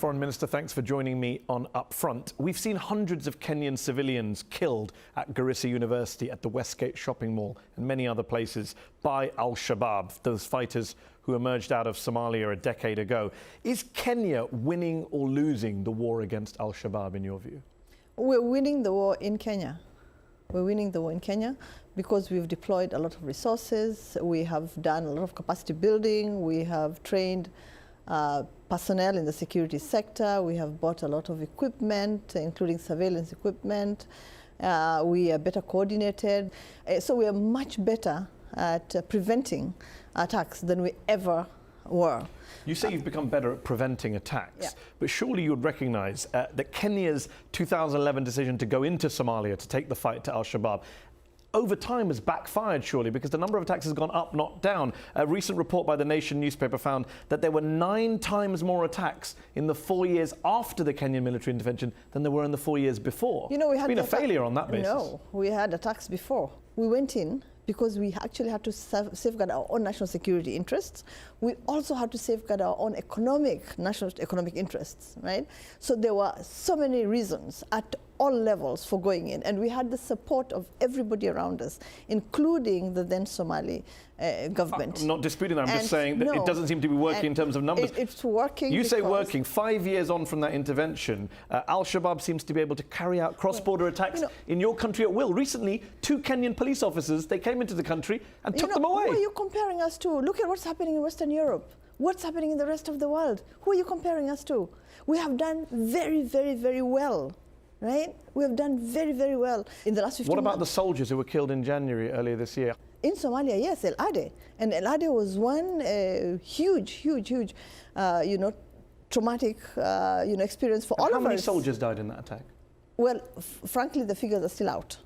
Foreign Minister, thanks for joining me on Upfront. We've seen hundreds of Kenyan civilians killed at Garissa University, at the Westgate shopping mall and many other places by Al-Shabaab, those fighters who emerged out of Somalia a decade ago. Is Kenya winning or losing the war against Al-Shabaab in your view? We're winning the war in Kenya. We're winning the war in Kenya because we've deployed a lot of resources. We have done a lot of capacity building. We have trained personnel in the security sector. We have bought a lot of equipment, including surveillance equipment. We are better coordinated. So we are much better at preventing attacks than we ever were. You say you've become better at preventing attacks, but surely you would recognize that Kenya's 2011 decision to go into Somalia to take the fight to Al-Shabaab over time has backfired, surely, because the number of attacks has gone up, not down. A recent report by The Nation newspaper found that there were 9 times more attacks in the 4 years after the Kenyan military intervention than there were in the 4 years before. You know, we had been a failure on that basis. No, we had attacks before. We went in because we actually had to safeguard our own national security interests. We also had to safeguard our own national economic interests, right? So there were so many reasons at all levels for going in, and we had the support of everybody around us, including the then Somali government. I'm not disputing that, I'm just saying that it doesn't seem to be working in terms of numbers. It's working. You say working. 5 years on from that intervention, Al-Shabaab seems to be able to carry out cross-border attacks in your country at will. Recently, 2 Kenyan police officers, they came into the country and took them away. Who are you comparing us to? Look at what's happening in Western Europe. What's happening in the rest of the world? Who are you comparing us to? We have done very, very, very well. Right? We have done very, very well in the last 15 months. What about the soldiers who were killed in January earlier this year? In Somalia, yes, El Ade. And El Ade was one huge, traumatic, experience for all of us. How many soldiers died in that attack? Well, frankly, the figures are still out.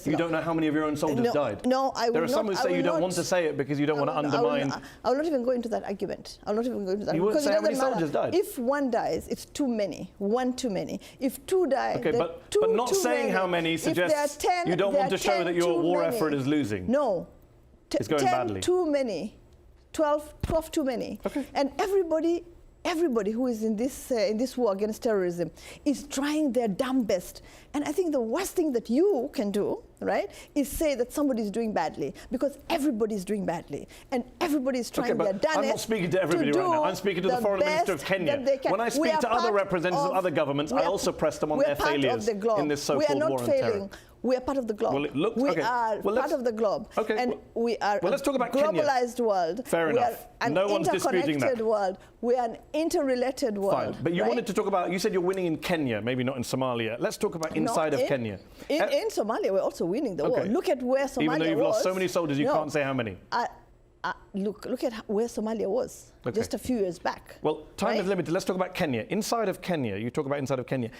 You don't know how many of your own soldiers died? No, I will not. There are some who say you don't want to say it because you don't want to undermine. I will not even go into that argument. I will not even go into that. You won't say how many soldiers died? If one dies, it's too many. One too many. If 2 die, okay, but not saying how many suggests you don't want to show that your war effort is losing. No. It's going badly. 10 too many. 12 too many. Okay. And everybody who is in this war against terrorism is trying their damn best. And I think the worst thing that you can do, right, is say that somebody is doing badly, because everybody is doing badly, and everybody is trying their damnest. I'm not speaking to everybody right now. I'm speaking to the Foreign Minister of Kenya. When I speak to other representatives of other governments, I also press them on their failures in this so-called war on terror. We are part of the globe. Well, we are part of the globe. Okay. And we are let's talk about globalized world. Fair enough. No one's disputing that. World. We are an interrelated world. Fine. But you wanted to talk about, you said you're winning in Kenya, maybe not in Somalia. Let's talk about inside of Kenya. In Somalia, we're also winning the war. Look at where Somalia was. Even though you've lost so many soldiers, you can't say how many. Look at where Somalia was just a few years back. Well, time is limited. Let's talk about Kenya. Inside of Kenya, you talk about inside of Kenya.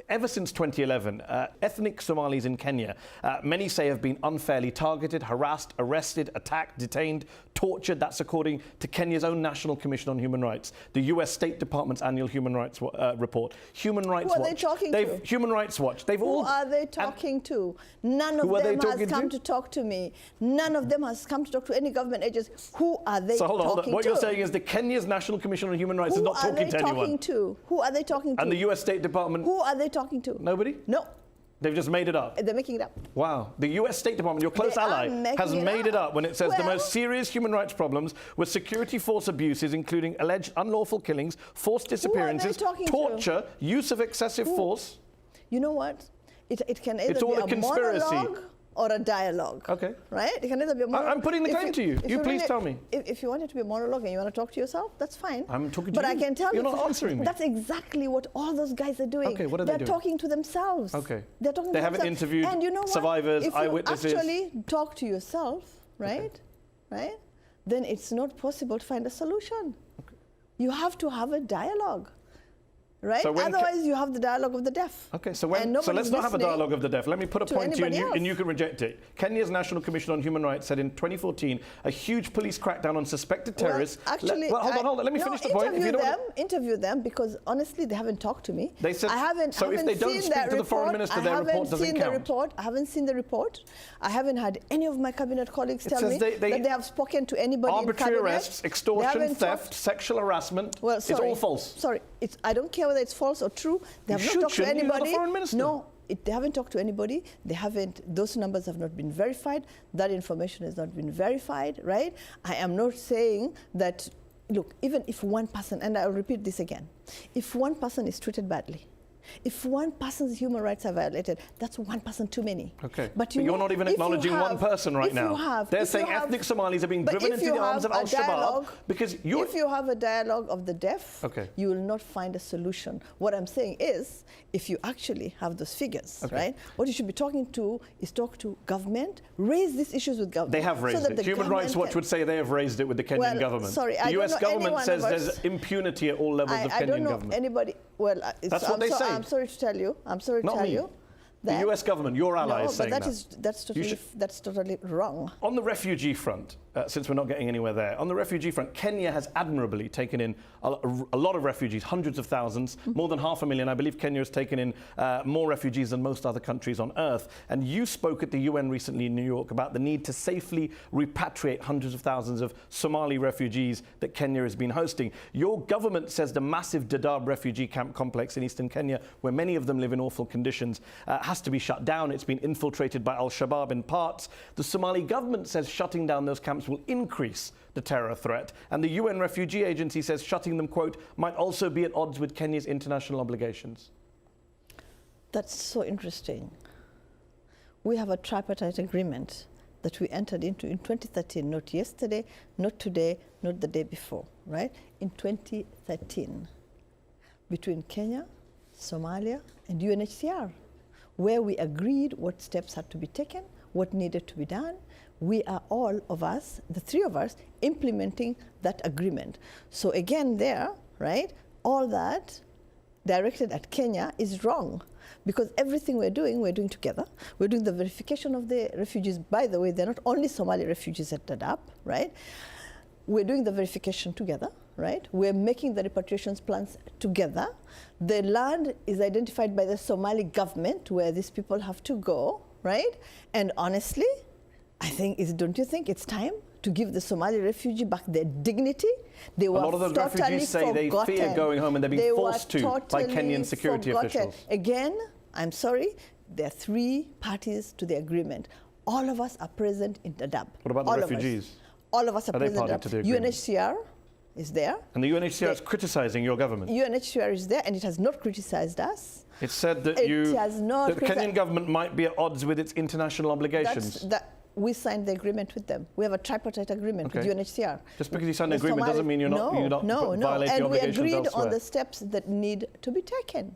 Ever since 2011, ethnic Somalis in Kenya, many say, have been unfairly targeted, harassed, arrested, attacked, detained, tortured. That's according to Kenya's own National Commission on Human Rights, the US State Department's annual human rights report. Human Rights Watch. Who are they talking to? Human Rights Watch. Who are they talking to? None of them has come to talk to me. None of them has come to talk to any government agency. Who are they talking to? So hold on. What you're saying is the Kenya's National Commission on Human Rights is not talking to anyone. Who are they talking to? And the US State Department? Who are they talking to? Nobody? No. They've just made it up? They're making it up. Wow. The US State Department, your close ally, has made it up when it says the most serious human rights problems were security force abuses, including alleged unlawful killings, forced disappearances, torture, use of excessive force. You know what? It can either be a monologue or a dialogue. Okay. Right? It can either be a monologue. I'm putting the claim to you. You please tell me. If you want it to be a monologue and you want to talk to yourself, that's fine. I'm talking to you. But I can tell you. You're not answering me. That's exactly what all those guys are doing. Okay, what are they doing? They're talking to themselves. Okay. They're talking to themselves. They haven't interviewed and you know survivors, eyewitnesses. If you actually talk to yourself, right? Right? Then it's not possible to find a solution. Okay. You have to have a dialogue. Right? So otherwise, you have the dialogue of the deaf. Okay, so let's not have a dialogue of the deaf. Let me put a point to you, and you can reject it. Kenya's National Commission on Human Rights said in 2014 a huge police crackdown on suspected terrorists. Hold on. Let me finish the point. Interview them, because honestly, they haven't talked to me. They said, so if they don't speak to the Foreign Minister, their report doesn't count. I haven't seen the report. I haven't had any of my cabinet colleagues tell me that they have spoken to anybody in cabinet. Arbitrary arrests, extortion, theft, sexual harassment. It's all false. Sorry. I don't care whether it's false or true. They have not talked to anybody. You're the foreign minister. No, they haven't talked to anybody. They haven't. Those numbers have not been verified. That information has not been verified, right? I am not saying that. Look, even if one person, and I'll repeat this again, if one person is treated badly, if one person's human rights are violated, that's one person too many. Okay, but you're not even acknowledging one person right now. They're saying ethnic Somalis are being driven into the arms of al-Shabaab because you're... If you have a dialogue of the deaf, you will not find a solution. What I'm saying is, if you actually have those figures, right, what you should be talking to is talk to government, raise these issues with government. They have raised it. Human Rights Watch would say they have raised it with the Kenyan government. Sorry, the US government says there's impunity at all levels of Kenyan government. I don't know anybody... Well, that's what they say. I'm sorry to tell you. I'm sorry to tell you. The US government, your ally, is saying that. That's totally wrong. On the refugee front, since we're not getting anywhere there, on the refugee front, Kenya has admirably taken in a lot of refugees, hundreds of thousands, more than 500,000. I believe Kenya has taken in more refugees than most other countries on earth. And you spoke at the UN recently in New York about the need to safely repatriate hundreds of thousands of Somali refugees that Kenya has been hosting. Your government says the massive Dadaab refugee camp complex in eastern Kenya, where many of them live in awful conditions, has to be shut down. It's been infiltrated by al-Shabaab in parts. The Somali government says shutting down those camps will increase the terror threat. And the UN Refugee Agency says shutting them, quote, might also be at odds with Kenya's international obligations. That's so interesting. We have a tripartite agreement that we entered into in 2013, not yesterday, not today, not the day before, right? In 2013, between Kenya, Somalia, and UNHCR, where we agreed what steps had to be taken, what needed to be done. We are all of us, the three of us, implementing that agreement. So again there, right, all that directed at Kenya is wrong because everything we're doing together. We're doing the verification of the refugees. By the way, they're not only Somali refugees at Dadaab, right? We're doing the verification together, right? We're making the repatriation plans together. The land is identified by the Somali government where these people have to go, right? And honestly, I think, don't you think it's time to give the Somali refugee back their dignity? They were a lot of those refugees say they fear going home and they're being forced to by Kenyan security officials. Again, I'm sorry, there are three parties to the agreement. All of us are present in Dadaab. What about the refugees? All of us are present. Party to the agreement? UNHCR is there. And the UNHCR is criticizing your government? UNHCR is there and it has not criticized us. It said that the Kenyan government might be at odds with its international obligations. We signed the agreement with them. We have a tripartite agreement with UNHCR. Just because you signed an agreement doesn't mean you're not violating your obligations and we agreed elsewhere. on the steps that need to be taken.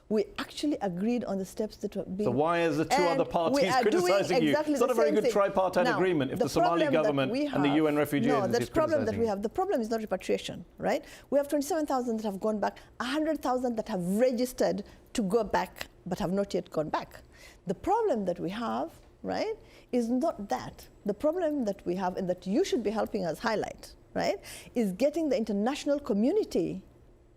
We actually agreed on the steps that were being... So why is the two other parties criticizing you? It's not a very good tripartite agreement if the Somali government and the UN Refugee Agency is criticizing you. No, the problem that we have, the problem is not repatriation, right? We have 27,000 that have gone back, 100,000 that have registered to go back but have not yet gone back. The problem that we have, right, is not that. The problem that we have and that you should be helping us highlight, right, is getting the international community,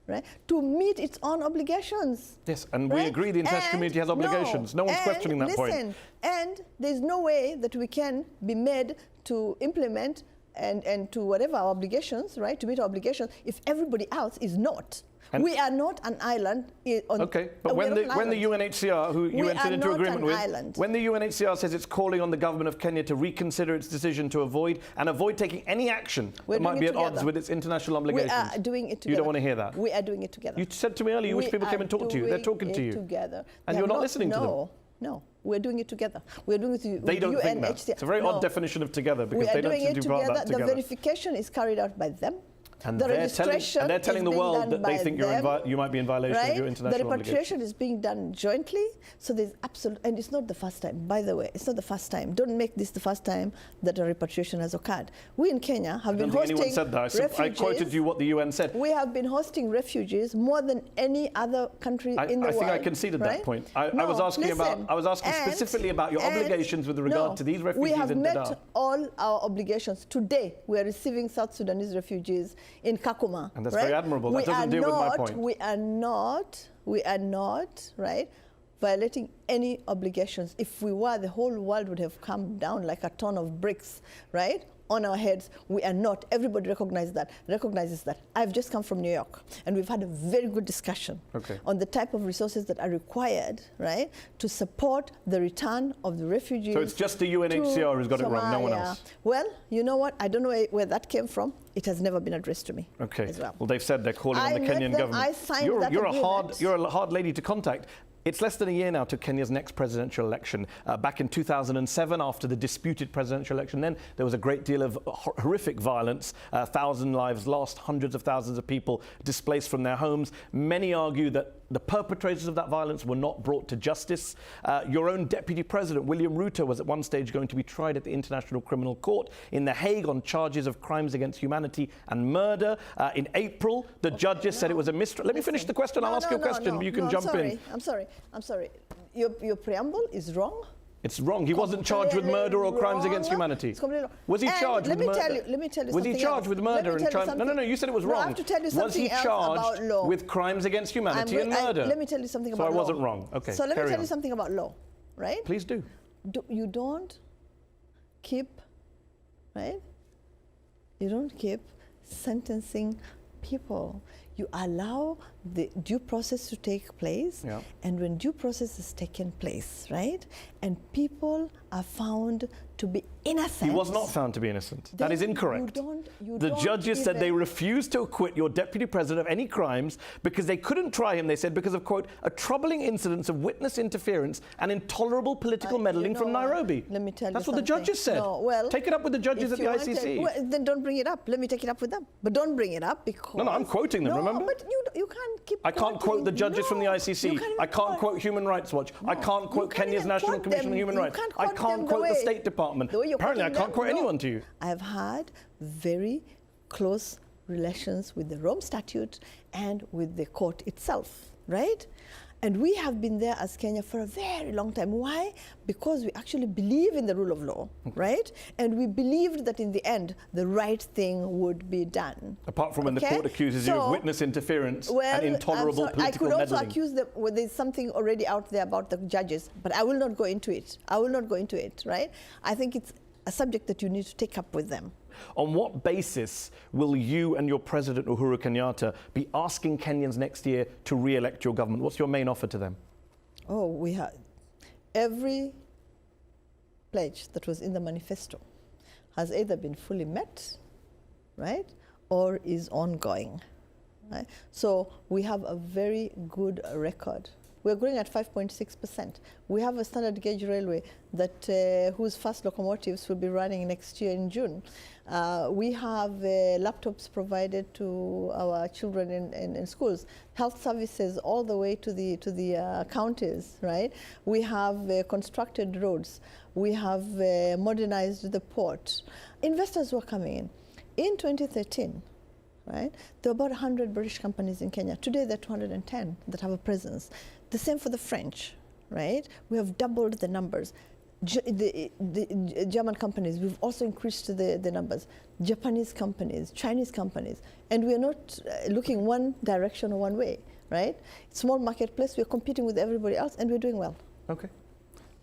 right, to meet its own obligations. Yes, and we agree the international community has obligations. No one's questioning that point. And there's no way that we can be made to implement and to whatever our obligations, right, to meet our obligations, if everybody else is not. And we are not an island. Okay, but when the UNHCR, who you entered into agreement with, when the UNHCR says it's calling on the government of Kenya to reconsider its decision to avoid taking any action that might be at odds with its international obligations. We are doing it together. You don't want to hear that? We are doing it together. You said to me earlier you wish people came and talked to you. They're talking to you. Together. And you're not listening to them. No, we're doing it together. We're doing it with They don't think that. It's a very odd definition of together because they don't seem to do that together. The verification is carried out by them. And they're telling the world that they think you might be in violation of your international obligations. The repatriation is being done jointly, so there's and it's not the first time, by the way, it's not the first time. Don't make this the first time that a repatriation has occurred. We in Kenya have been hosting refugees. Anyone said that. I quoted you what the UN said. We have been hosting refugees more than any other country in the world. I think I conceded that point. I was asking specifically about your obligations with regard to these refugees in Dadaab. We have met all our obligations. Today, we are receiving South Sudanese refugees in Kakuma. And that's very admirable. That doesn't deal with my point. We are not, right, violating any obligations. If we were, the whole world would have come down like a ton of bricks, right, on our heads. We are not. Everybody recognizes that. I've just come from New York, and we've had a very good discussion on the type of resources that are required, right, to support the return of the refugees. So it's just the UNHCR who's got it wrong, no one else? Well, you know what? I don't know where that came from. It has never been addressed to me as well. Well, they've said they're calling on the Kenyan government. I signed that agreement. You're a hard lady to contact. It's less than a year now to Kenya's next presidential election. Back in 2007, after the disputed presidential election, then there was a great deal of horrific violence. 1,000 lives lost, hundreds of thousands of people displaced from their homes. Many argue that the perpetrators of that violence were not brought to justice. Your own deputy president, William Ruto, was at one stage going to be tried at the International Criminal Court in The Hague on charges of crimes against humanity and murder. In April, the judges said it was a mystery. Let me finish the question. I'll ask you a question, but you can jump in. I'm sorry. Your preamble is wrong. It's wrong. He wasn't charged with murder or crimes against humanity. Was he charged with murder? Let me tell you was something he charged with murder and crimes? No, you said it was wrong. I have to tell you was he something charged else about law. with crimes against humanity and murder? Let me tell you something about law. So I wasn't wrong. Okay. So let me tell you something about law, right? Please do. You don't keep, right? You don't keep sentencing people. You allow the due process to take place, and when due process has taken place, right, and people are found to be innocent. He was not found to be innocent. That is incorrect. The judges said they refused to acquit your deputy president of any crimes because they couldn't try him, they said, because of, quote, a troubling incidence of witness interference and intolerable political meddling from Nairobi. Let me tell you That's what the judges said. No, well, take it up with the judges at the ICC. Then don't bring it up. Let me take it up with them. But don't bring it up because... No, I'm quoting them, remember? But you can't keep I can't quote the judges from the ICC. I can't quote Human Rights Watch. I can't quote Kenya's National Commission on Human Rights. I can't quote the State Department. Apparently, I can't quote anyone to you. I have had very close relations with the Rome Statute and with the court itself, right? And we have been there as Kenya for a very long time. Why? Because we actually believe in the rule of law, right? And we believed that in the end, the right thing would be done. Apart from when the court accuses you of witness interference and intolerable political meddling. I could also accuse them, there's something already out there about the judges, but I will not go into it. Right? I think it's a subject that you need to take up with them. On what basis will you and your President Uhuru Kenyatta be asking Kenyans next year to re-elect your government? What's your main offer to them? Oh, we have every pledge that was in the manifesto has either been fully met, right, or is ongoing. Right? So we have a very good record. We're growing at 5.6%. We have a standard gauge railway that whose first locomotives will be running next year in June. We have laptops provided to our children in schools, health services all the way to the counties, right? We have constructed roads. We have modernized the port. Investors were coming in. In 2013, right, there were about 100 British companies in Kenya. Today, there are 210 that have a presence. The same for the French, right? We have doubled the numbers. The German companies, we've also increased the numbers. Japanese companies, Chinese companies. And we're not looking one direction or one way, right? Small marketplace, we're competing with everybody else, and we're doing well. Okay.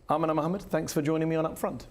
Amina Mohammed, thanks for joining me on Upfront.